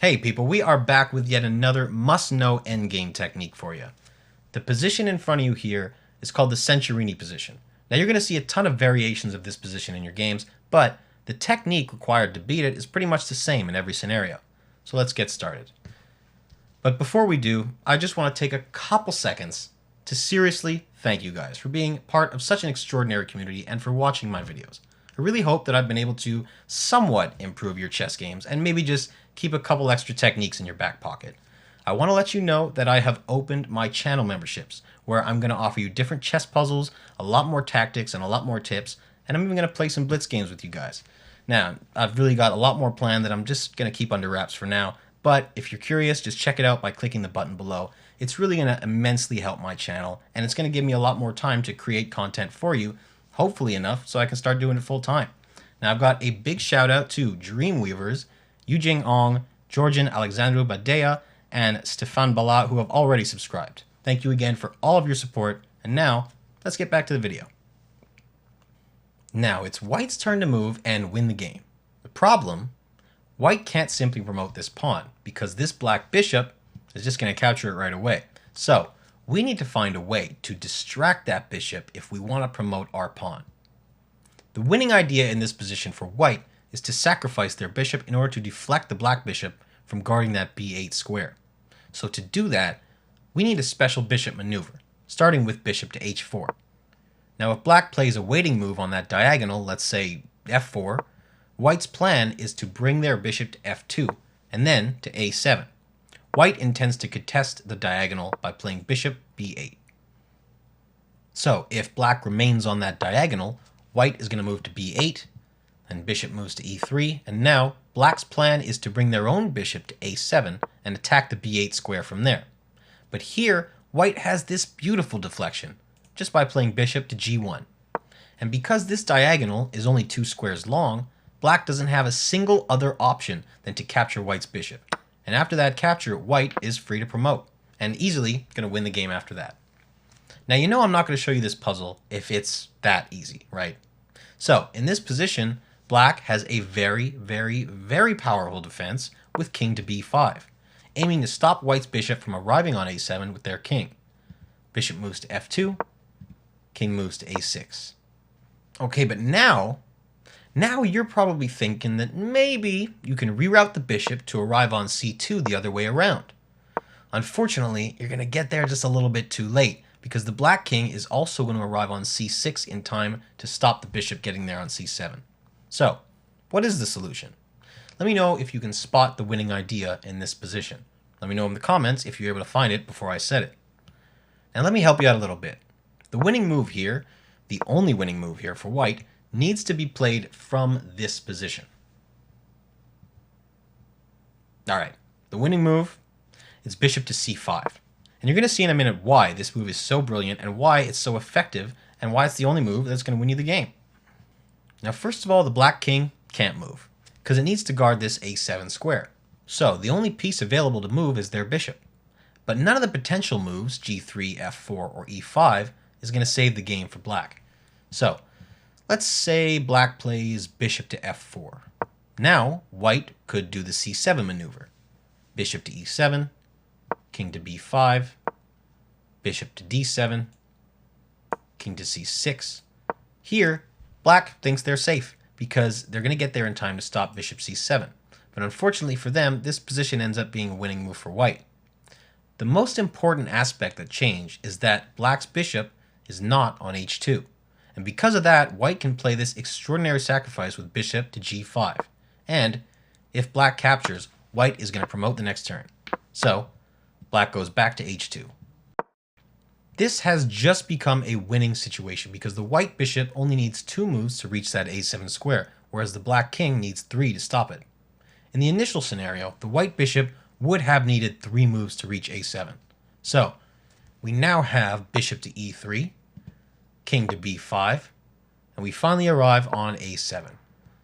Hey people, we are back with yet another must-know endgame technique for you. The position in front of you here is called the Centurini position. Now you're going to see a ton of variations of this position in your games, but the technique required to beat it is pretty much the same in every scenario. So let's get started. But before we do, I just want to take a couple seconds to seriously thank you guys for being part of such an extraordinary community and for watching my videos. I really hope that I've been able to somewhat improve your chess games and maybe just keep a couple extra techniques in your back pocket. I want to let you know that I have opened my channel memberships, where I'm going to offer you different chess puzzles, a lot more tactics, and a lot more tips, and I'm even going to play some blitz games with you guys. Now, I've really got a lot more planned that I'm just going to keep under wraps for now, but if you're curious, just check it out by clicking the button below. It's really going to immensely help my channel, and it's going to give me a lot more time to create content for you, hopefully enough so I can start doing it full time. Now, I've got a big shout out to Dreamweavers, Yujing Ong, Georgian Alexandru Badea, and Stefan Bala, who have already subscribed. Thank you again for all of your support, and now, let's get back to the video. Now, it's White's turn to move and win the game. The problem, White can't simply promote this pawn, because this black bishop is just going to capture it right away. So, we need to find a way to distract that bishop if we want to promote our pawn. The winning idea in this position for White is to sacrifice their bishop in order to deflect the black bishop from guarding that b8 square. So to do that, we need a special bishop maneuver, starting with bishop to h4. Now if black plays a waiting move on that diagonal, let's say f4, White's plan is to bring their bishop to f2, and then to a7. White intends to contest the diagonal by playing bishop b8. So if black remains on that diagonal, White is going to move to b8, and bishop moves to e3, and now black's plan is to bring their own bishop to a7 and attack the b8 square from there. But here, White has this beautiful deflection, just by playing bishop to g1. And because this diagonal is only 2 squares long, black doesn't have a single other option than to capture White's bishop. And after that capture, White is free to promote, and easily going to win the game after that. Now you know I'm not going to show you this puzzle if it's that easy, right? So, in this position, black has a very, very, very powerful defense with king to b5, aiming to stop White's bishop from arriving on a7 with their king. Bishop moves to f2, king moves to a6. Okay, but now you're probably thinking that maybe you can reroute the bishop to arrive on c2 the other way around. Unfortunately, you're going to get there just a little bit too late, because the black king is also going to arrive on c6 in time to stop the bishop getting there on c7. So, what is the solution? Let me know if you can spot the winning idea in this position. Let me know in the comments if you're able to find it before I said it. And let me help you out a little bit. The winning move here, the only winning move here for White, needs to be played from this position. Alright, the winning move is bishop to c5. And you're going to see in a minute why this move is so brilliant and why it's so effective and why it's the only move that's going to win you the game. Now first of all, the black king can't move, because it needs to guard this a7 square. So the only piece available to move is their bishop. But none of the potential moves, g3, f4, or e5, is going to save the game for black. So let's say black plays bishop to f4. Now White could do the c7 maneuver. Bishop to e7, king to b5, bishop to d7, king to c6. Here, black thinks they're safe because they're going to get there in time to stop bishop c7. But unfortunately for them, this position ends up being a winning move for White. The most important aspect that changed is that black's bishop is not on h2. And because of that, White can play this extraordinary sacrifice with bishop to g5. And if black captures, White is going to promote the next turn. So, black goes back to h2. This has just become a winning situation because the white bishop only needs 2 moves to reach that a7 square, whereas the black king needs 3 to stop it. In the initial scenario, the white bishop would have needed 3 moves to reach a7. So, we now have bishop to e3, king to b5, and we finally arrive on a7.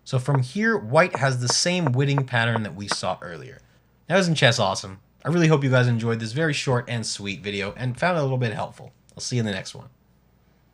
So from here, White has the same winning pattern that we saw earlier. That was in Chess Awesome. I really hope you guys enjoyed this very short and sweet video and found it a little bit helpful. I'll see you in the next one.